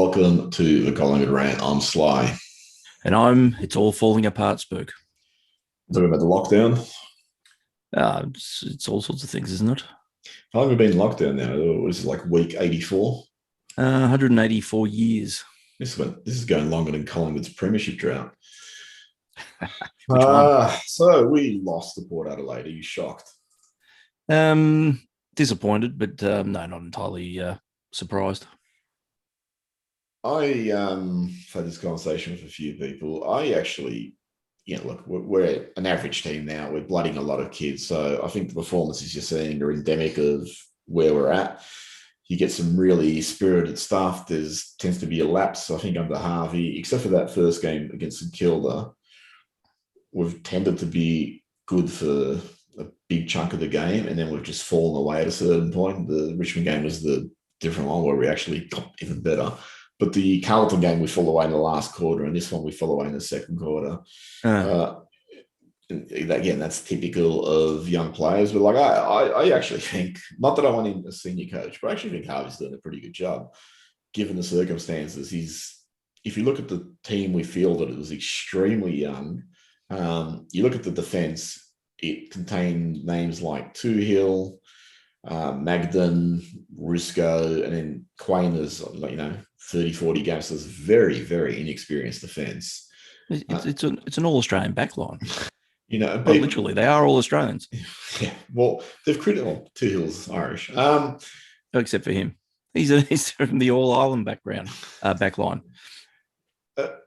Welcome to the Collingwood Rant. I'm Sly. And it's all falling apart, Spook. Talking about the lockdown. It's all sorts of things, isn't it? How long have we been in lockdown now? It was like week 84. 184 years. This is going longer than Collingwood's premiership drought. Which one? So we lost to Port Adelaide. Are you shocked? Disappointed, but no, not entirely surprised. I had this conversation with a few people. I actually, look, we're an average team now. We're blooding a lot of kids. So I think the performances you're seeing are endemic of where we're at. You get some really spirited stuff. Tends to be a lapse, I think, under Harvey, except for that first game against St Kilda. We've tended to be good for a big chunk of the game, and then we've just fallen away at a certain point. The Richmond game was the different one where we actually got even better. But the Carlton game, we fell away in the last quarter, and this one we fell away in the second quarter. Again, that's typical of young players. But I actually think, not that I want him a senior coach, but I actually think Harvey's doing a pretty good job, given the circumstances. If you look at the team we fielded, it was extremely young. You look at the defence, it contained names like Toohill, Magden, Rusco, and then Quain is 30, 40 games. So it's very, very inexperienced defence. It's an all-Australian backline. Literally, they are all Australians. Yeah, well, they've critical. Toohill's Irish, except for him. He's from the all-island backline.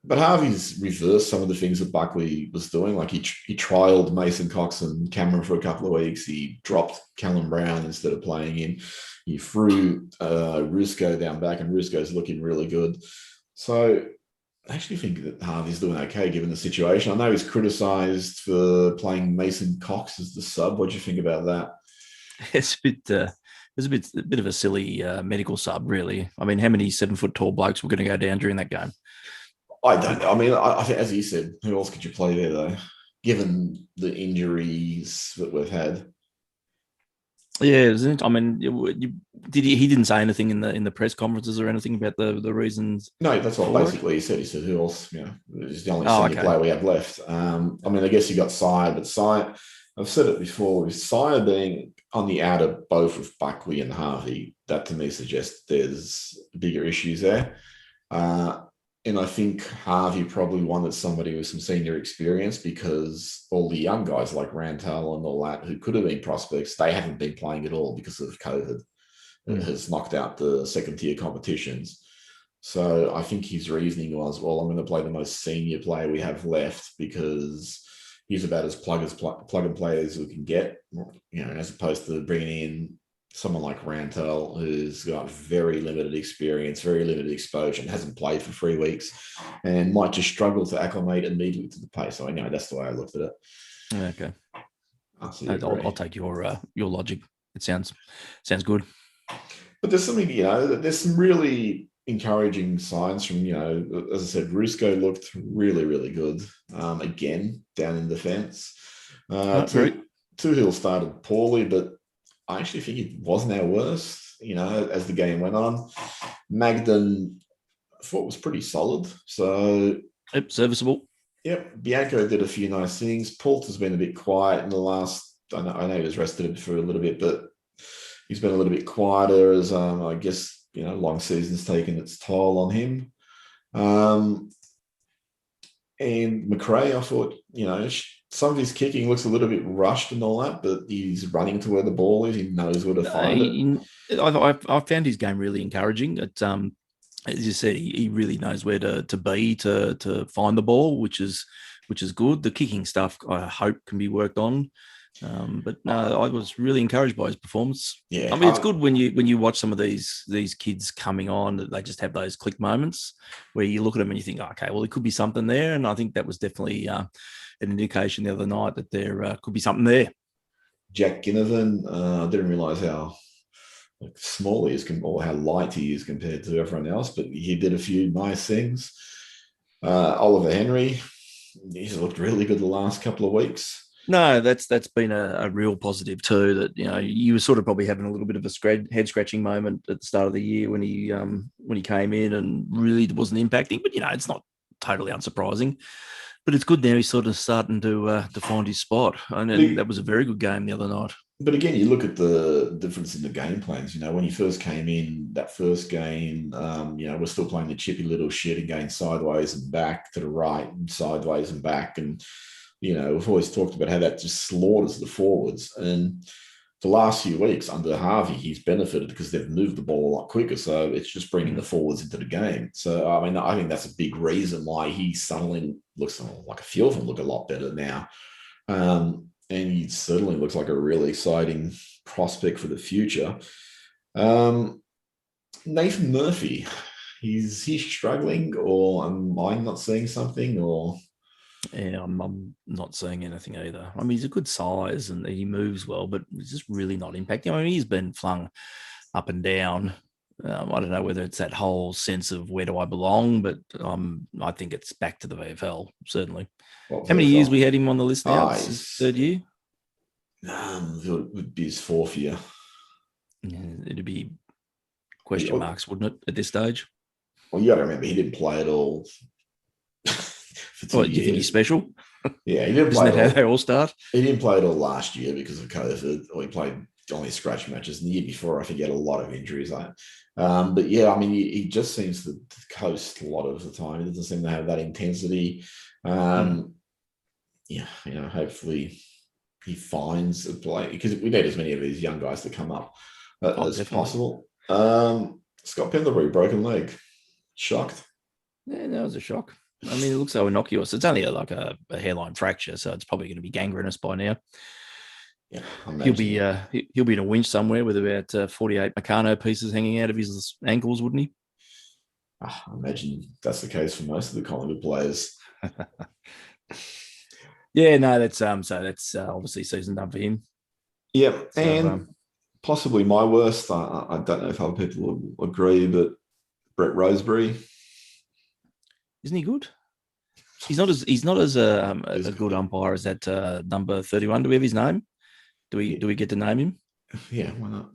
But Harvey's reversed some of the things that Buckley was doing. Like he trialled Mason Cox and Cameron for a couple of weeks. He dropped Callum Brown instead of playing him. He threw Rusco down back, and Rusco's looking really good. So I actually think that Harvey's doing okay given the situation. I know he's criticised for playing Mason Cox as the sub. What do you think about that? It's a bit of a silly medical sub, really. I mean, how many 7-foot tall blokes were going to go down during that game? I don't know. I mean, I think, as you said, who else could you play there, though, given the injuries that we've had? Yeah, isn't it? I mean, he didn't say anything in the press conferences or anything about the reasons? No, that's what basically he said. He said, who else? He's the only senior player we have left. I mean, I guess you got Sire, but Sire, I've said it before, with Sire being on the outer both with Buckley and Harvey, that to me suggests there's bigger issues there. And I think Harvey probably wanted somebody with some senior experience because all the young guys like Rantel and all that who could have been prospects, they haven't been playing at all because of COVID. It has knocked out the second-tier competitions. So I think his reasoning was, well, I'm going to play the most senior player we have left because he's about as plug and play as we can get, as opposed to bringing in someone like Rantel, who's got very limited experience, very limited exposure, and hasn't played for 3 weeks, and might just struggle to acclimate immediately to the pace. So that's the way I looked at it. Okay, I'll take your logic. It sounds good. But there's something, there's some really encouraging signs from, as I said, Rusco looked really, really good. Again, down in defence. Toohill started poorly, but I actually think it wasn't our worst, as the game went on. Magden, I thought, was pretty solid. So, serviceable. Yep. Bianco did a few nice things. Pult has been a bit quiet in the last, I know he was rested for a little bit, but he's been a little bit quieter as, I guess, long season's taken its toll on him. And McRae, I thought, some of his kicking looks a little bit rushed and all that, but he's running to where the ball is. He knows where to find it. I found his game really encouraging. As you said, he really knows where to be to find the ball, which is good. The kicking stuff, I hope, can be worked on. But no, I was really encouraged by his performance. Yeah, I mean, it's good when you watch some of these kids coming on. They just have those click moments where you look at them and you think, okay, well, there could be something there. And I think that was definitely an indication the other night that there could be something there. Jack Ginnivan, I didn't realise how small he is or how light he is compared to everyone else, but he did a few nice things. Oliver Henry, he's looked really good the last couple of weeks. No, that's been a real positive too. That you were sort of probably having a little bit of a head scratching moment at the start of the year when he came in and really wasn't impacting. But it's not totally unsurprising. But it's good now he's sort of starting to find his spot, and that was a very good game the other night. But again, you look at the difference in the game plans. When he first came in, that first game, we're still playing the chippy little shit and going sideways and back to the right and sideways and back. And, we've always talked about how that just slaughters the forwards. And the last few weeks under Harvey, he's benefited because they've moved the ball a lot quicker. So it's just bringing the forwards into the game. So, I think that's a big reason why he suddenly looks like a few of them look a lot better now. And he certainly looks like a really exciting prospect for the future. Nathan Murphy, is he struggling, or am I not seeing something? Or yeah, I'm not seeing anything either. I mean, he's a good size and he moves well, but he's just really not impacting. I mean, he's been flung up and down. I don't know whether it's that whole sense of where do I belong, but I think it's back to the VFL, certainly. How many years we had him on the list now? It's his third year? It would be his fourth year. Yeah, it'd be question marks, wouldn't it, at this stage? Well, you got to remember, he didn't play at all. What, do you think he's special? Yeah, he didn't play. Isn't that how they all start? He didn't play at all last year because of COVID, or he played only scratch matches. And the year before, I think he had a lot of injuries. But yeah, I mean, he just seems to coast a lot of the time. He doesn't seem to have that intensity. Yeah, hopefully he finds a play, because we need as many of these young guys to come up as definitely possible. Scott Pendlebury, broken leg. Shocked? Yeah, that was a shock. I mean, it looks so innocuous. It's only like a hairline fracture, so it's probably going to be gangrenous by now. Yeah, he'll be in a winch somewhere with about 48 Meccano pieces hanging out of his ankles, wouldn't he? I imagine that's the case for most of the Collingwood players. Yeah, no, that's obviously season done for him. Yeah, so, and possibly my worst. I don't know if other people will agree, but Brett Roseberry. Isn't he good? He's not as a good umpire as that number 31. Do we have his name? Do we get to name him? Yeah, why not?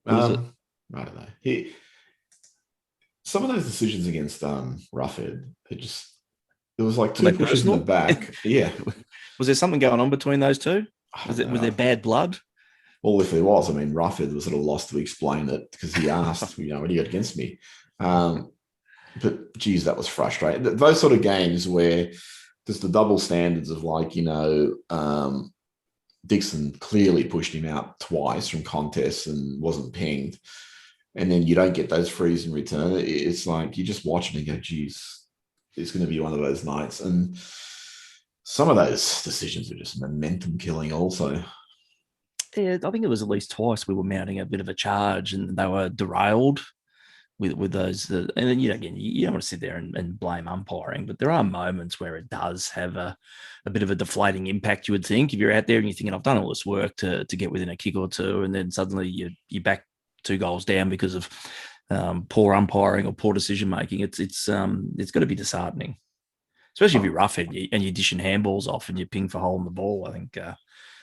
Who is it? I don't know. Some of those decisions against Roughhead, there was like two pushes in the back. Yeah. Was there something going on between those two? Was there bad blood? Well, if there was, I mean, Roughhead was at a loss to explain it because he asked, what do you got against me? But geez, that was frustrating. Those sort of games where there's the double standards of Dixon clearly pushed him out twice from contests and wasn't pinged. And then you don't get those frees in return. It's like you just watch it and go, geez, it's going to be one of those nights. And some of those decisions are just momentum killing also. Yeah, I think it was at least twice we were mounting a bit of a charge and they were derailed with those. And then, again, you don't want to sit there and blame umpiring, but there are moments where it does have a bit of a deflating impact, you would think. If you're out there and you're thinking, I've done all this work to get within a kick or two, and then suddenly you're back 2 goals down because of poor umpiring or poor decision making, it's got to be disheartening, especially if you're roughhead and you're dishing handballs off and you ping for hole in the ball. I think that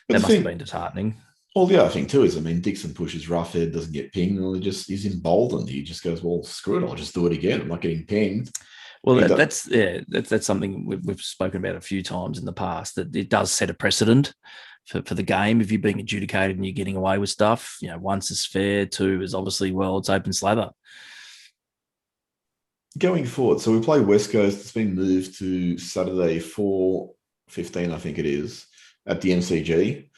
must have been disheartening. Well, the other thing too is, Dixon pushes Roughhead, doesn't get pinged, and he's emboldened. He just goes, well, screw it, I'll just do it again. I'm not getting pinged. Well, that's something we've spoken about a few times in the past, that it does set a precedent for the game. If you're being adjudicated and you're getting away with stuff, once is fair, 2 is obviously, it's open slather. Going forward, so we play West Coast. It's been moved to Saturday 4:15, I think it is, at the MCG.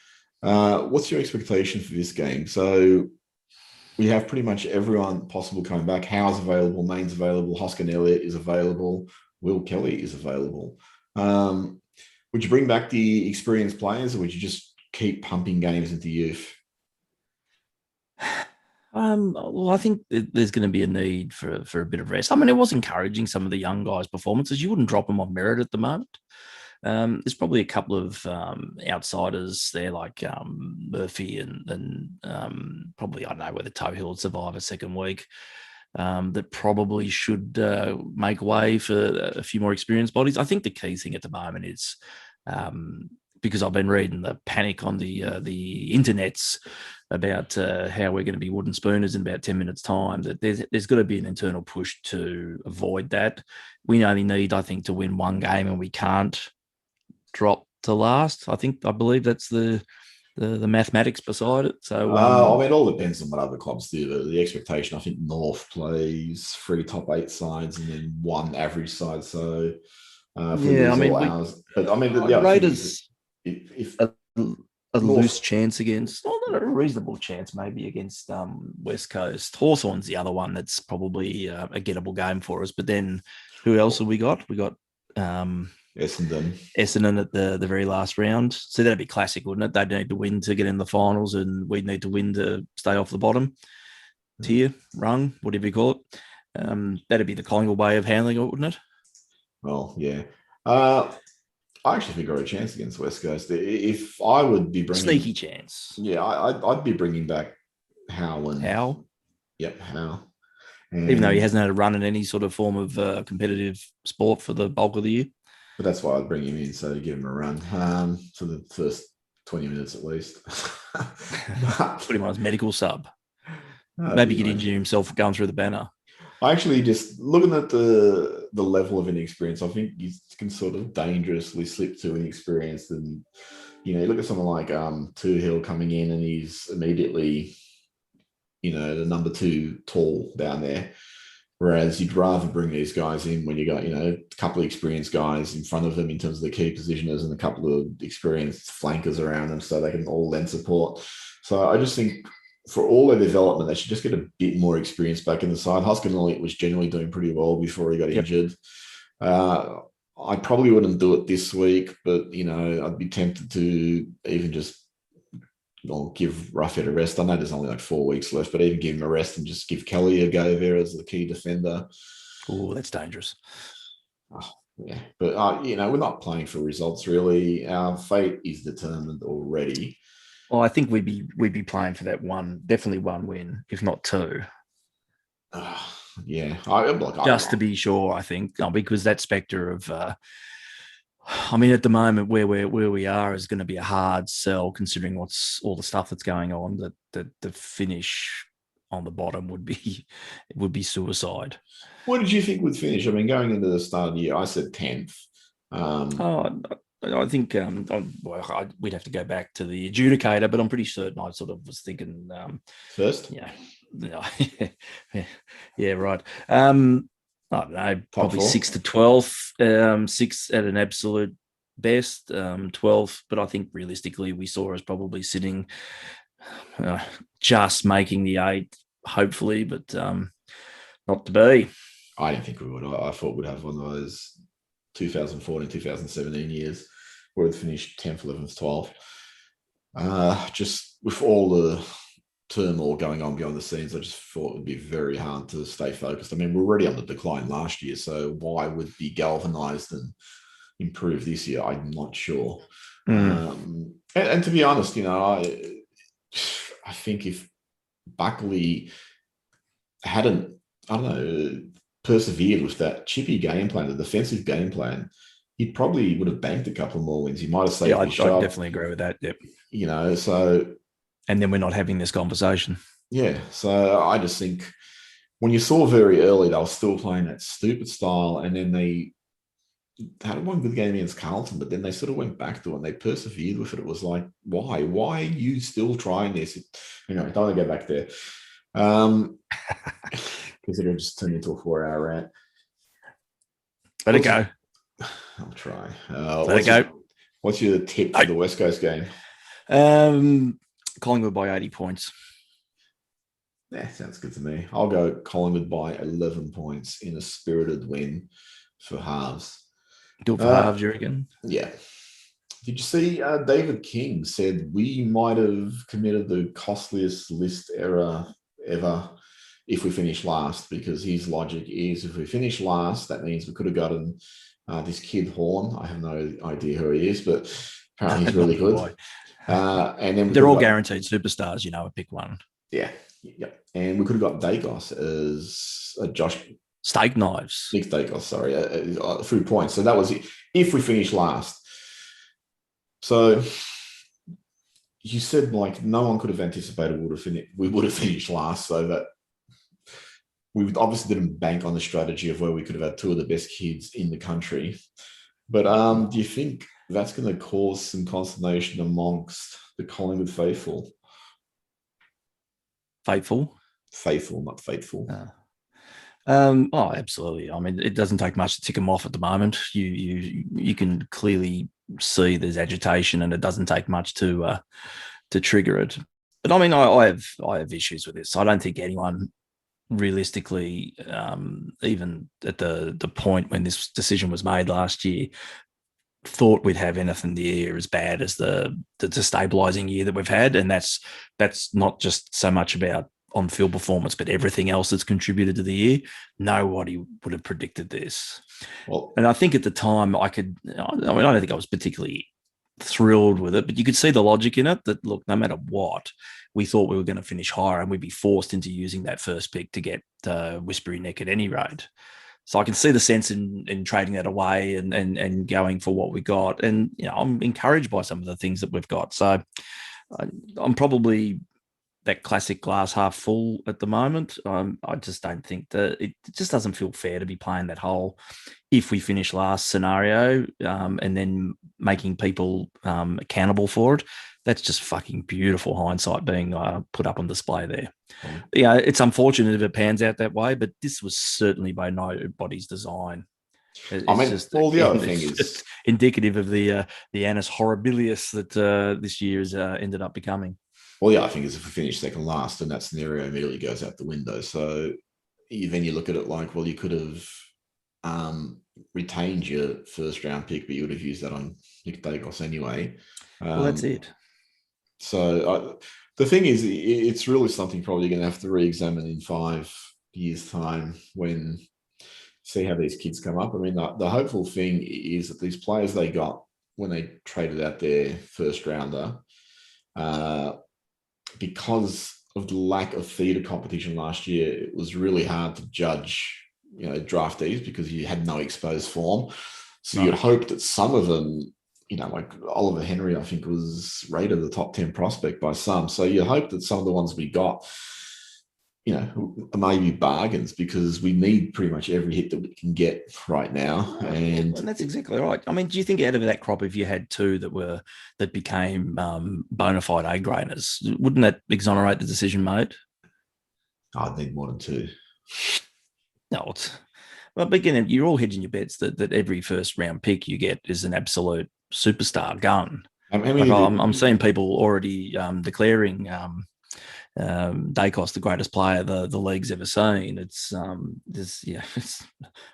What's your expectation for this game? So we have pretty much everyone possible coming back. Howe's available, Main's available, Hoskin Elliott is available, Will Kelly is available. Would you bring back the experienced players, or would you just keep pumping games into youth? Well, I think there's going to be a need for a bit of rest. I mean, it was encouraging, some of the young guys' performances. You wouldn't drop them on merit at the moment. There's probably a couple of outsiders there, like Murphy and probably, I don't know whether Tohill would survive a second week, that probably should make way for a few more experienced bodies. I think the key thing at the moment is because I've been reading the panic on the internets about how we're going to be wooden spooners in about 10 minutes' time, that there's got to be an internal push to avoid that. We only need, I think, to win one game, and we can't drop to last. I believe that's the mathematics beside it. So I mean, it all depends on what other clubs do. The expectation, I think, North plays 3 top 8 sides and then 1 average side. So if we lose all ours, but I mean, the other Raiders, if a loose chance against, not a reasonable chance maybe against West Coast. Hawthorn's the other one that's probably a gettable game for us. But then who else have we got? We got Essendon at the very last round. So that'd be classic, wouldn't it? They'd need to win to get in the finals, and we'd need to win to stay off the bottom tier, rung, whatever you call it. That'd be the Collingwood way of handling it, wouldn't it? Well, yeah. I actually think I've got a chance against West Coast. If I would be bringing... Sneaky chance. Yeah, I'd be bringing back Howe. Yep, Howe. Even though he hasn't had a run in any sort of form of competitive sport for the bulk of the year. But that's why I'd bring him in, so give him a run for the first 20 minutes at least. Put him on his medical sub. Maybe he could injure himself going through the banner. I actually, just looking at the level of inexperience, I think you can sort of dangerously slip to inexperienced. And, you look at someone like Tuhill coming in, and he's immediately, the number 2 tall down there. Whereas you'd rather bring these guys in when you got, a couple of experienced guys in front of them in terms of the key positioners and a couple of experienced flankers around them, so they can all lend support. So I just think for all their development, they should just get a bit more experience back in the side. Huskin Elliott was generally doing pretty well before he got injured. I probably wouldn't do it this week, but, I'd be tempted to even just give Ruffhead a rest. I know there's only like 4 weeks left, but even give him a rest and just give Kelly a go there as the key defender. Oh, that's dangerous. Yeah, but we're not playing for results really. Our fate is determined already. Well, I think we'd be playing for that definitely one win, if not 2. Yeah, to be sure. I think because that spectre of. At the moment where we are is going to be a hard sell, considering what's all the stuff that's going on. That the finish on the bottom would be suicide. What did you think would finish? I mean, going into the start of the year, I said 10th. I think we'd have to go back to the adjudicator, but I'm pretty certain I sort of was thinking first. Yeah, yeah, right. I don't know, probably 6 to 12, 6 at an absolute best, 12. But I think realistically, we saw us probably sitting just making the 8, hopefully, but not to be. I didn't think we would. I thought we'd have one of those 2014, 2017 years where we'd finished 10th, 11th, 12th. Just with all the turmoil going on behind the scenes, I just thought it would be very hard to stay focused. I mean, we're already on the decline last year, so why would be galvanized and improve this year? I'm not sure. And to be honest, I think if Buckley hadn't, persevered with that chippy game plan, the defensive game plan, he probably would have banked a couple more wins. He might have saved his shot. I definitely agree with that. Yep. So. And then we're not having this conversation. Yeah. So I just think when you saw very early, they were still playing that stupid style. And then they had one good game against Carlton, but then they sort of went back to it and they persevered with it. It was like, why? Why are you still trying this? Anyway, don't want to go back there. Because it'll just turn into a 4-hour rant. Let it go. I'll try. Let it go. What's your tip for the West Coast game? Collingwood by 80 points. Yeah, sounds good to me. I'll go Collingwood by 11 points in a spirited win for halves. Do it for halves, you reckon? Yeah. Did you see David King said we might have committed the costliest list error ever if we finish last, because his logic is if we finish last, that means we could have gotten this kid Horn. I have no idea who he is, but apparently he's really good. And then they're all guaranteed superstars, pick one. Yeah. And we could have got Dacos as Josh Steak Knives. Nick Dacos, sorry, through points. So that was it. If we finish last. So you said like no one could have anticipated we would have finished last, so that we obviously didn't bank on the strategy of where we could have had two of the best kids in the country. But do you think that's going to cause some consternation amongst the Collingwood faithful? Faithful, not faithful. Oh, absolutely. I mean, it doesn't take much to tick them off at the moment. You can clearly see there's agitation, and it doesn't take much to trigger it. But I mean, I have issues with this. I don't think anyone realistically, even at the point when this decision was made last year, thought we'd have anything near as bad as the destabilizing year that we've had. And that's not just so much about on-field performance, but everything else that's contributed to the year. Nobody would have predicted this. Well, and I think at the time I don't think I was particularly thrilled with it, but you could see the logic in it that, look, no matter what, we thought we were going to finish higher and we'd be forced into using that first pick to get Whispery Neck at any rate. So I can see the sense in trading that away and going for what we got. And, I'm encouraged by some of the things that we've got. So I'm probably that classic glass half full at the moment. I just don't think that it just doesn't feel fair to be playing that whole if we finish last scenario and then making people accountable for it. That's just fucking beautiful hindsight being put up on display there. Yeah, it's unfortunate if it pans out that way, but this was certainly by nobody's design. The other thing is indicative of the annus horribilis that this year has ended up becoming. Well, yeah, I think if we finish second last, then that scenario immediately goes out the window. So then you look at it like, well, you could have retained your first round pick, but you would have used that on Nick Dacos anyway. Well, that's it. So the thing is, it's really something probably going to have to re-examine in 5 years' time when see how these kids come up. I mean, the hopeful thing is that these players they got when they traded out their first rounder, because of the lack of feeder competition last year, it was really hard to judge, draftees because you had no exposed form. So you'd hope that some of them, like Oliver Henry, I think was rated the top 10 prospect by some. So you hope that some of the ones we got, maybe bargains because we need pretty much every hit that we can get right now. And that's exactly right. I mean, do you think out of that crop, if you had two that became bona fide A-graders, wouldn't that exonerate the decision made? I'd need more than two. No, but again, you're all hedging your bets that every first round pick you get is an absolute superstar gun. I'm seeing people already declaring Dacos the greatest player the league's ever seen. It's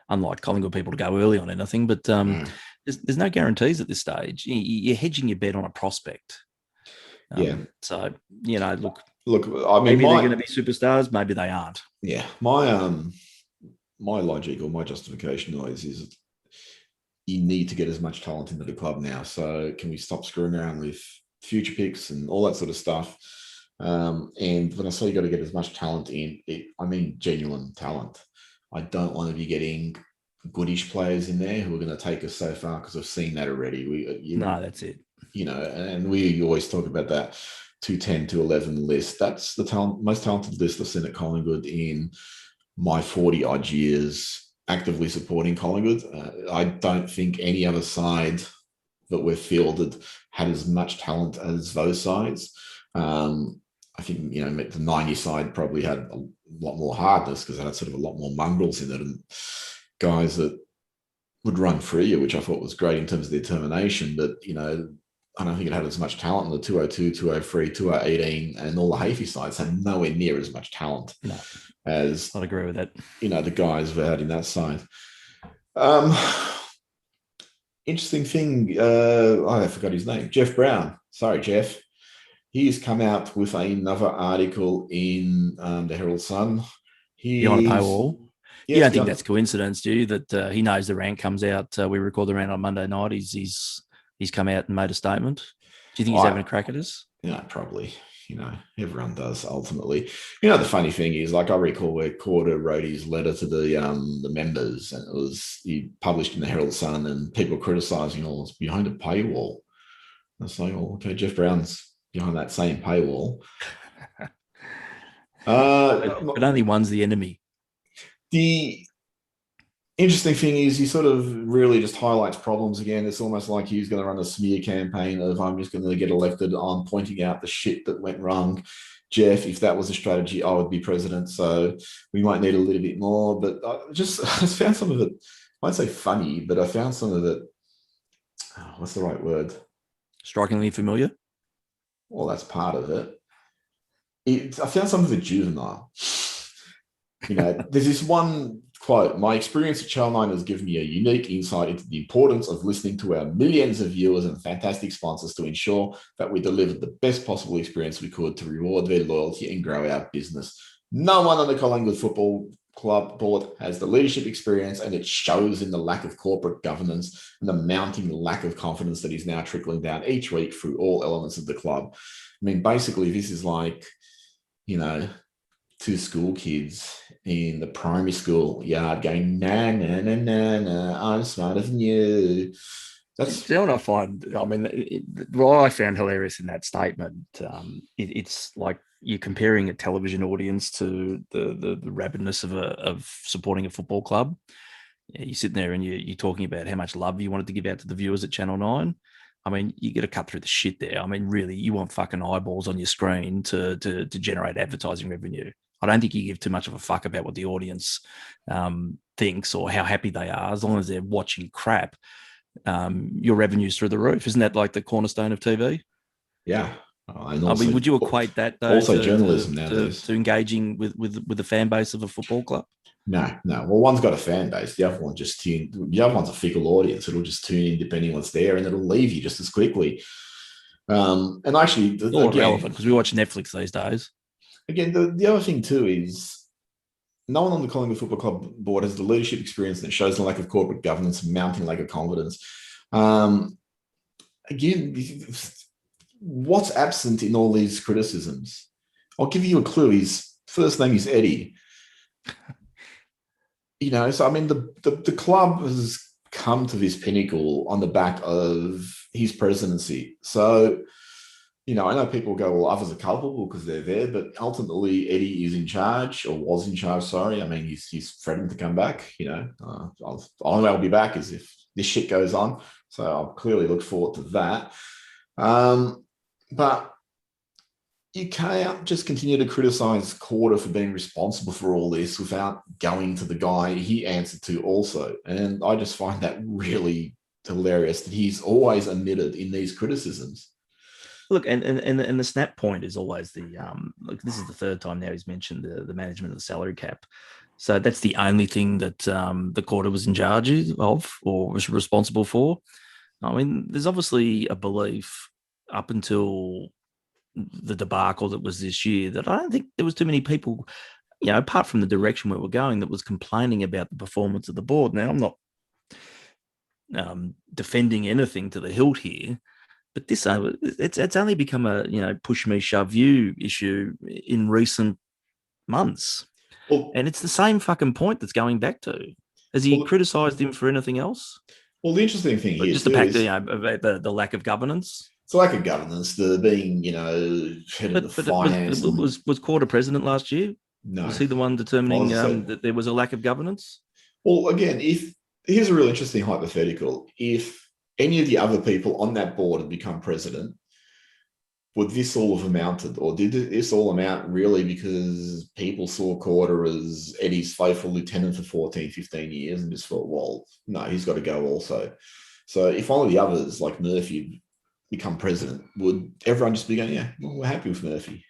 unlike Collingwood people to go early on anything, but there's no guarantees at this stage. You're hedging your bet on a prospect. So look. I mean, maybe they're going to be superstars. Maybe they aren't. Yeah, my logic or my justification always is you need to get as much talent into the club now. So can we stop screwing around with future picks and all that sort of stuff? And when I say you got to get as much talent in, I mean genuine talent. I don't want to be getting goodish players in there who are going to take us so far because I've seen that already. No, that's it. And we always talk about that 210 to 11 list. That's the most talented list I've seen at Collingwood in my 40 odd years actively supporting Collingwood. I don't think any other side that we've fielded had as much talent as those sides. I think, the 90 side probably had a lot more hardness because it had sort of a lot more mongrels in it and guys that would run for you, which I thought was great in terms of their determination. But, I don't think it had as much talent. The 202, 203, 218 and all the Hafey sides had nowhere near as much talent as I'd agree with that. The guys we had in that side. Interesting thing. I forgot his name. Jeff Brown. Sorry, Jeff. He's come out with another article in the Herald Sun. He's on a paywall. Yes, you don't think that's coincidence, do you? That he knows the rank comes out. We record the round on Monday night. He's come out and made a statement. Do you think he's having a crack at us? Probably. Everyone does ultimately. The funny thing is, like I recall where Corder wrote his letter to the members, and he published in the Herald Sun, and people criticizing all it's behind a paywall. It's like, oh, okay, Jeff Brown's behind that same paywall. But only one's the enemy. The interesting thing is he sort of really just highlights problems again. It's almost like he's going to run a smear campaign of I'm just going to get elected on pointing out the shit that went wrong. Jeff, if that was a strategy, I would be president. So we might need a little bit more. But I found some of it, I won't say funny, but I found some of it, what's the right word? Strikingly familiar? Well, that's part of it. I found some of it juvenile. There's this one quote, my experience at Channel 9 has given me a unique insight into the importance of listening to our millions of viewers and fantastic sponsors to ensure that we delivered the best possible experience we could to reward their loyalty and grow our business. No one on the Collingwood Football Club board has the leadership experience, and it shows in the lack of corporate governance and the mounting lack of confidence that is now trickling down each week through all elements of the club. I mean, basically, this is like, two school kids in the primary school yard going, nah, nah, nah, nah, nah, I'm smarter than you. That's what I find. I mean, what I found hilarious in that statement, it's like you're comparing a television audience to the rabidness of supporting a football club. You're sitting there and you're talking about how much love you wanted to give out to the viewers at Channel 9. I mean, you got to cut through the shit there. I mean, really, you want fucking eyeballs on your screen to generate advertising revenue. I don't think you give too much of a fuck about what the audience thinks or how happy they are, as long as they're watching crap. Your revenue's through the roof. Isn't that like the cornerstone of TV? Yeah. And also, I mean, would you equate that though, also journalism nowadays to engaging with the fan base of a football club? No. Well, one's got a fan base. The other one's a fickle audience. It'll just tune in depending on what's there, and it'll leave you just as quickly. And actually, it's all relevant because we watch Netflix these days. Again, the other thing too is no one on the Collingwood Football Club board has the leadership experience that shows the lack of corporate governance and mounting lack of confidence. Again, what's absent in all these criticisms? I'll give you a clue. His first name is Eddie. So I mean, the club has come to this pinnacle on the back of his presidency. So, I know people go, well, others are culpable because they're there, but ultimately Eddie is in charge, or was in charge. Sorry, I mean he's threatened to come back. I'll be back is if this shit goes on. So I'll clearly look forward to that. But you can't just continue to criticize Corder for being responsible for all this without going to the guy he answered to also. And I just find that really hilarious that he's always omitted in these criticisms. Look, and the snap point is always the look, this is the third time now he's mentioned the management of the salary cap. So that's the only thing that the Corder was in charge of or was responsible for. I mean, there's obviously a belief up until the debacle that was this year that I don't think there was too many people, apart from the direction where we're going, that was complaining about the performance of the board. Now, I'm not defending anything to the hilt here, but it's only become a push me, shove you issue in recent months. Well, and it's the same fucking point that's going back to. Has he criticised him for anything else? Well, the interesting thing here just the fact that the lack of governance. It's a lack of governance, the being, head of the finance. Was Corder president last year? No. Was he the one determining that there was a lack of governance? Well, again, here's a real interesting hypothetical. If any of the other people on that board had become president, would this all have amounted, or did this all amount really because people saw Corder as Eddie's faithful lieutenant for 14, 15 years and just thought, well, no, he's got to go also. So if one of the others, like Murphy, become president, would everyone just be going, yeah, well, we're happy with Murphy?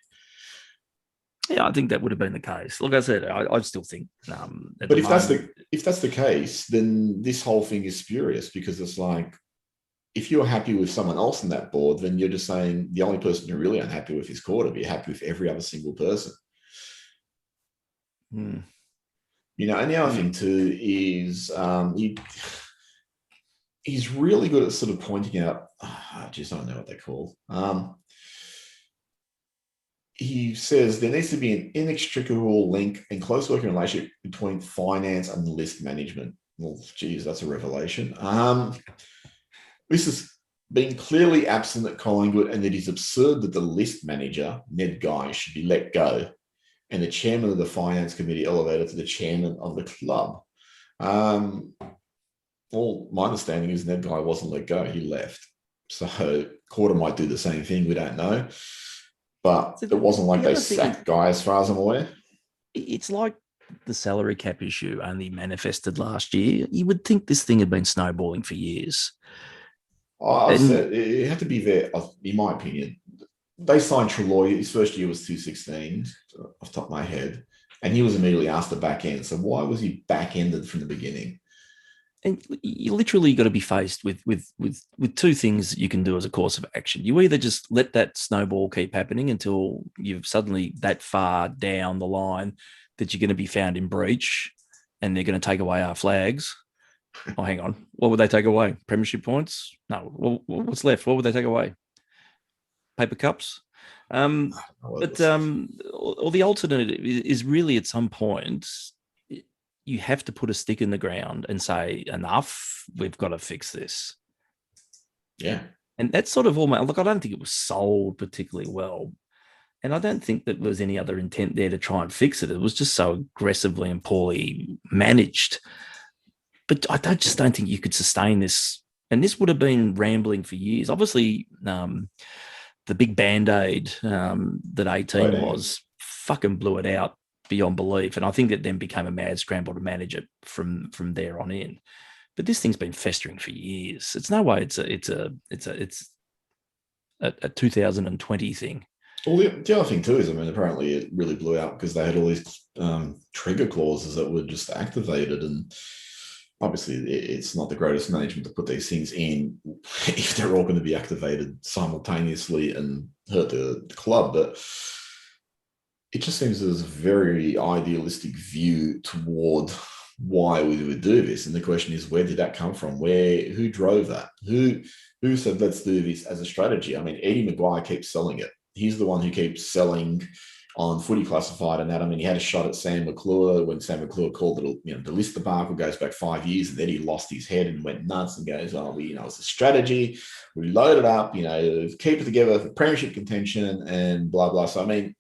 Yeah, I think that would have been the case. Like I said, I still think. But if that's the case, then this whole thing is spurious because it's like, if you're happy with someone else on that board, then you're just saying the only person you're really unhappy with is Corder, but you're happy with every other single person. And the other thing too is he's really good at sort of pointing out, I just don't know what they're called. He says there needs to be an inextricable link and close working relationship between finance and list management. Well, geez, that's a revelation. This is being clearly absent at Collingwood, and it is absurd that the list manager, Ned Guy, should be let go and the chairman of the finance committee elevated to the chairman of the club. Well, my understanding is Ned Guy wasn't let go. He left. So Quarter might do the same thing. We don't know. But it wasn't like they sacked Guy as far as I'm aware. It's like the salary cap issue only manifested last year. You would think this thing had been snowballing for years. I've said it had to be there, in my opinion. They signed Treloy. His first year was 216, off the top of my head. And he was immediately asked to back end. So why was he back-ended from the beginning? And you literally got to be faced with two things that you can do as a course of action. You either just let that snowball keep happening until you've suddenly that far down the line that you're going to be found in breach and they're going to take away our flags. Oh, hang on. What would they take away? Premiership points? No. Well, what's left? What would they take away? Paper cups? Or the alternative is really at some point you have to put a stick in the ground and say, enough, we've got to fix this. Yeah. And that's sort of almost, look, I don't think it was sold particularly well. And I don't think that there was any other intent there to try and fix it. It was just so aggressively and poorly managed. But I just don't think you could sustain this. And this would have been rambling for years. Obviously, the big Band-Aid that 18 was fucking blew it out beyond belief. And I think that then became a mad scramble to manage it from there on in. But this thing's been festering for years. It's no way it's a 2020 thing. Well, the other thing too is, I mean, apparently it really blew out because they had all these trigger clauses that were just activated, and obviously it's not the greatest management to put these things in if they're all going to be activated simultaneously and hurt the club. But it just seems there's a very idealistic view toward why we would do this. And the question is, where did that come from? Who drove that? Who said, let's do this as a strategy? I mean, Eddie Maguire keeps selling it. He's the one who keeps selling on Footy Classified and that. I mean, he had a shot at Sam McClure when Sam McClure called it, the list debacle goes back 5 years, and then he lost his head and went nuts and goes, it's a strategy. We load it up, keep it together for premiership contention and blah, blah. So, I mean,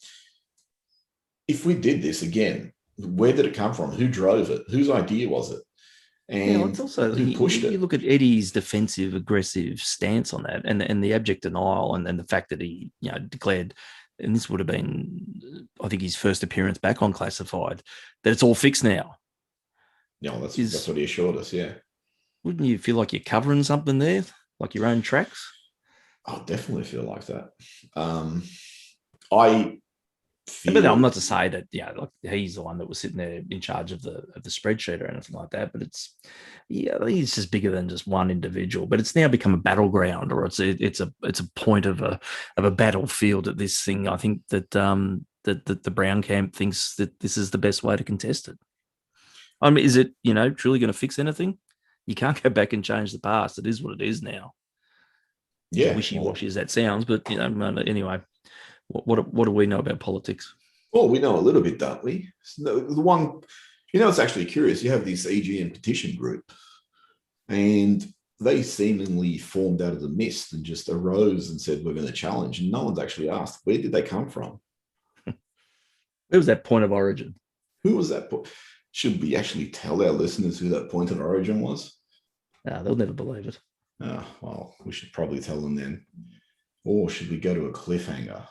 if we did this again, where did it come from? Who drove it? Whose idea was it? And it's also who pushed it? You look at Eddie's defensive, aggressive stance on that, and the abject denial, and the fact that he, declared, and this would have been, I think, his first appearance back on Classified, that it's all fixed now. Yeah, that's what he assured us. Yeah, wouldn't you feel like you're covering something there, like your own tracks? I definitely feel like that. But I'm not to say that, like he's the one that was sitting there in charge of the spreadsheet or anything like that. But I think it's just bigger than just one individual. But it's now become a battleground, or it's a point of a battlefield at this thing. I think that the Brown camp thinks that this is the best way to contest it. I mean, is it truly going to fix anything? You can't go back and change the past. It is what it is now. Yeah, wishy-washy as that sounds, but anyway. What do we know about politics? Well, we know a little bit, don't we? The one, it's actually curious. You have this EGM petition group, and they seemingly formed out of the mist and just arose and said, we're going to challenge. And no one's actually asked, where did they come from? Where was that point of origin? Who was that? Should we actually tell our listeners who that point of origin was? No, they'll never believe it. Oh, well, we should probably tell them then. Or should we go to a cliffhanger?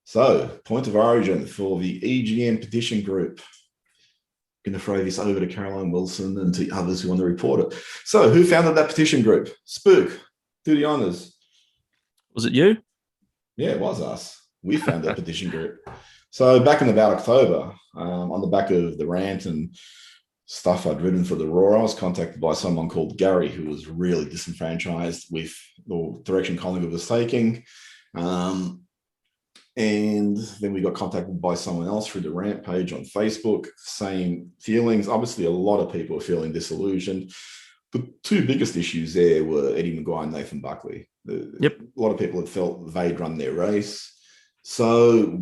So, point of origin for the EGM petition group. I'm going to throw this over to Caroline Wilson and to others who want to report it. So, who founded that petition group? Spook, do the honours. Was it you? Yeah, it was us. We found that petition group. So, back in about October, on the back of the rant and stuff I'd written for the Roar, I was contacted by someone called Gary, who was really disenfranchised with the direction Collingwood was taking. And then we got contacted by someone else through the rant page on Facebook, same feelings. Obviously, a lot of people are feeling disillusioned. The two biggest issues there were Eddie Maguire and Nathan Buckley. A lot of people had felt they'd run their race. So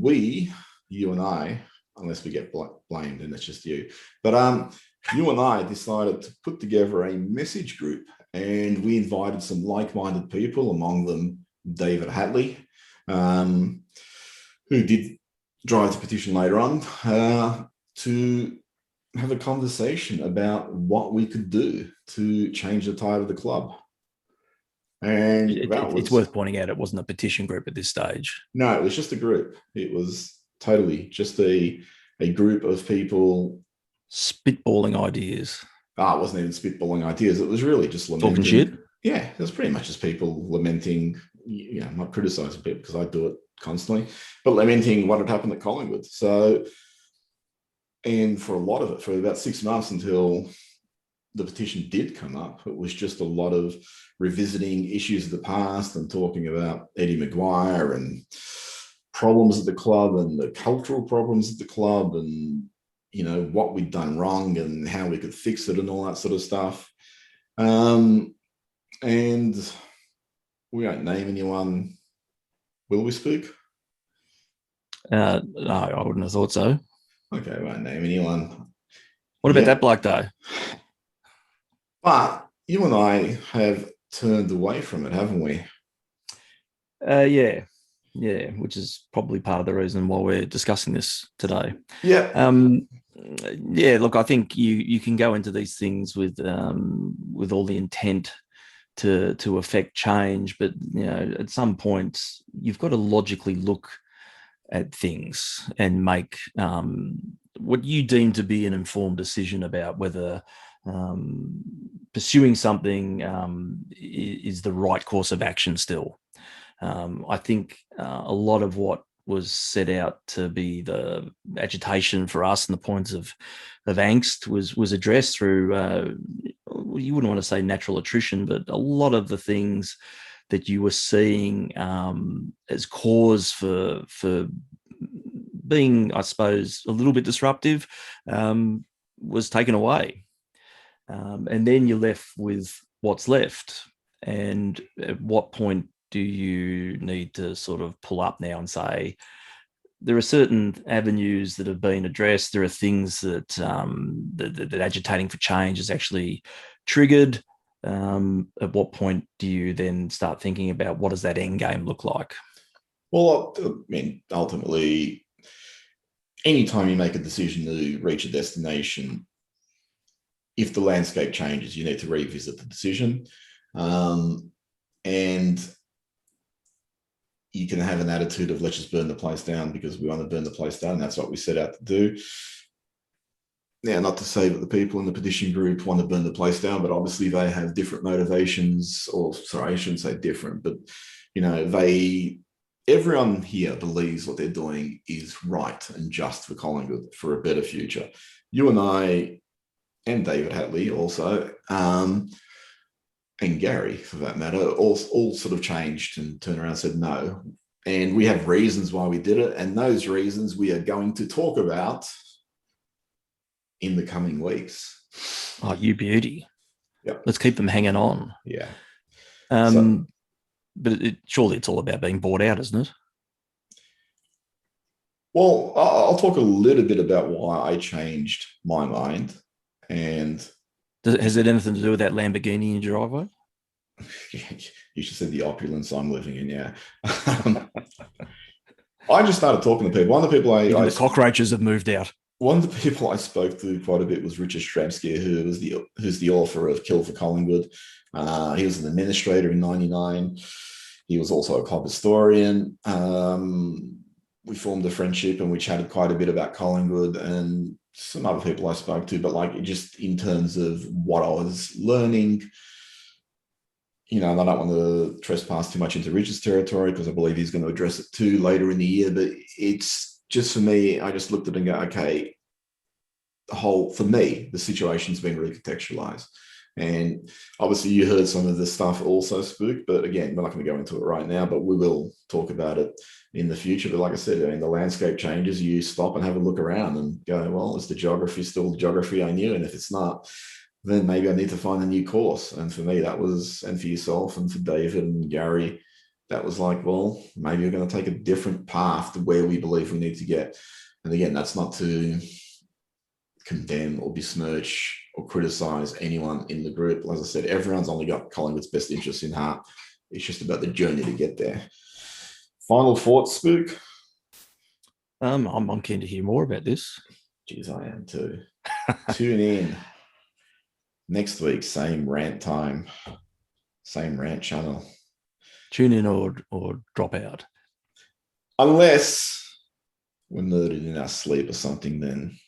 you and I, unless we get blamed, and it's just you, but you and I decided to put together a message group and we invited some like-minded people, among them David Hatley, who did drive the petition later on, to have a conversation about what we could do to change the tide of the club. And it's worth pointing out it wasn't a petition group at this stage. No, it was just a group. It was totally just a group of people spitballing ideas. It wasn't even spitballing ideas. It was really just lamenting. Talking shit? Yeah, it was pretty much just people lamenting, not criticizing people because I do it constantly, but lamenting what had happened at Collingwood. So, and for a lot of it, for about 6 months until the petition did come up, it was just a lot of revisiting issues of the past and talking about Eddie Maguire and problems at the club and the cultural problems at the club and, what we'd done wrong and how we could fix it and all that sort of stuff. And we won't name anyone, will we, Spook? No, I wouldn't have thought so. Okay, we won't name anyone. What about that bloke, though? But you and I have turned away from it, haven't we? Yeah, which is probably part of the reason why we're discussing this today. Yeah. Look, I think you can go into these things with all the intent to affect change, but at some point you've got to logically look at things and make what you deem to be an informed decision about whether pursuing something is the right course of action still. I think a lot of what was set out to be the agitation for us and the points of angst was addressed through, you wouldn't want to say natural attrition, but a lot of the things that you were seeing as cause for being, I suppose, a little bit disruptive was taken away. And then you're left with what's left. And at what point do you need to sort of pull up now and say, there are certain avenues that have been addressed. There are things that that agitating for change is actually triggered. At what point do you then start thinking about what does that end game look like? Well, I mean, ultimately, anytime you make a decision to reach a destination, if the landscape changes, you need to revisit the decision. And you can have an attitude of let's just burn the place down because we want to burn the place down. That's what we set out to do. Now, not to say that the people in the petition group want to burn the place down, but obviously they have different motivations, or sorry, I shouldn't say different, but everyone here believes what they're doing is right and just for Collingwood, for a better future. You and I, and David Hatley also, and Gary, for that matter, all sort of changed and turned around and said no. And we have reasons why we did it. And those reasons we are going to talk about in the coming weeks. Oh, you beauty. Yeah. Let's keep them hanging on. Yeah. But surely it's all about being bought out, isn't it? Well, I'll talk a little bit about why I changed my mind. And has it anything to do with that Lamborghini in your driveway? You should see the opulence I'm living in, yeah. I just started talking to people. One of the people the cockroaches have moved out. One of the people I spoke to quite a bit was Richard Stramsky, who's the author of Kill for Collingwood. He was an administrator in '99. He was also a club historian. We formed a friendship and we chatted quite a bit about Collingwood and some other people I spoke to, but just in terms of what I was learning, and I don't want to trespass too much into Richard's territory because I believe he's going to address it too later in the year, but it's just for me, I just looked at it and go, okay, for me, the situation's been recontextualized. And obviously you heard some of the stuff also, Spook, but again, we're not going to go into it right now, but we will talk about it in the future. But like I said, the landscape changes, you stop and have a look around and go, well, is the geography still the geography I knew? And if it's not, then maybe I need to find a new course. And for me, that was, and for yourself and for David and Gary, that was like, well, maybe we're going to take a different path to where we believe we need to get. And again, that's not to condemn or besmirch or criticise anyone in the group. As I said, everyone's only got Collingwood's best interests in heart. It's just about the journey to get there. Final thoughts, Spook? I'm keen to hear more about this. Jeez, I am too. Tune in next week, same rant time, same rant channel. Tune in or drop out. Unless we're murdered in our sleep or something, then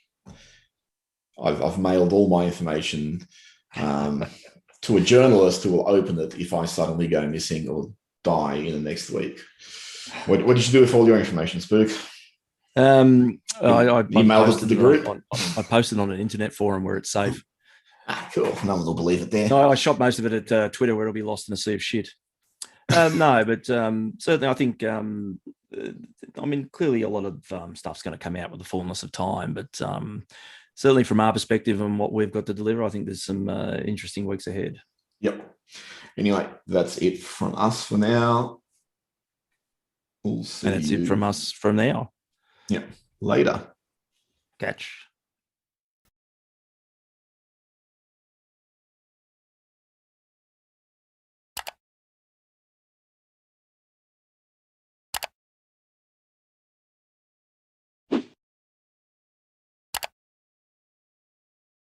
I've mailed all my information to a journalist who will open it if I suddenly go missing or die in the next week. What did you do with all your information, Spook? I mailed it to the group? I posted on an internet forum where it's safe. Cool. No one will believe it there. No, I shot most of it at Twitter where it'll be lost in a sea of shit. No, but certainly I think, clearly a lot of stuff's going to come out with the fullness of time, but certainly from our perspective and what we've got to deliver, I think there's some interesting weeks ahead. Yep. Anyway, that's it from us for now. We'll see and that's it from us from now. Yep. Later. Catch.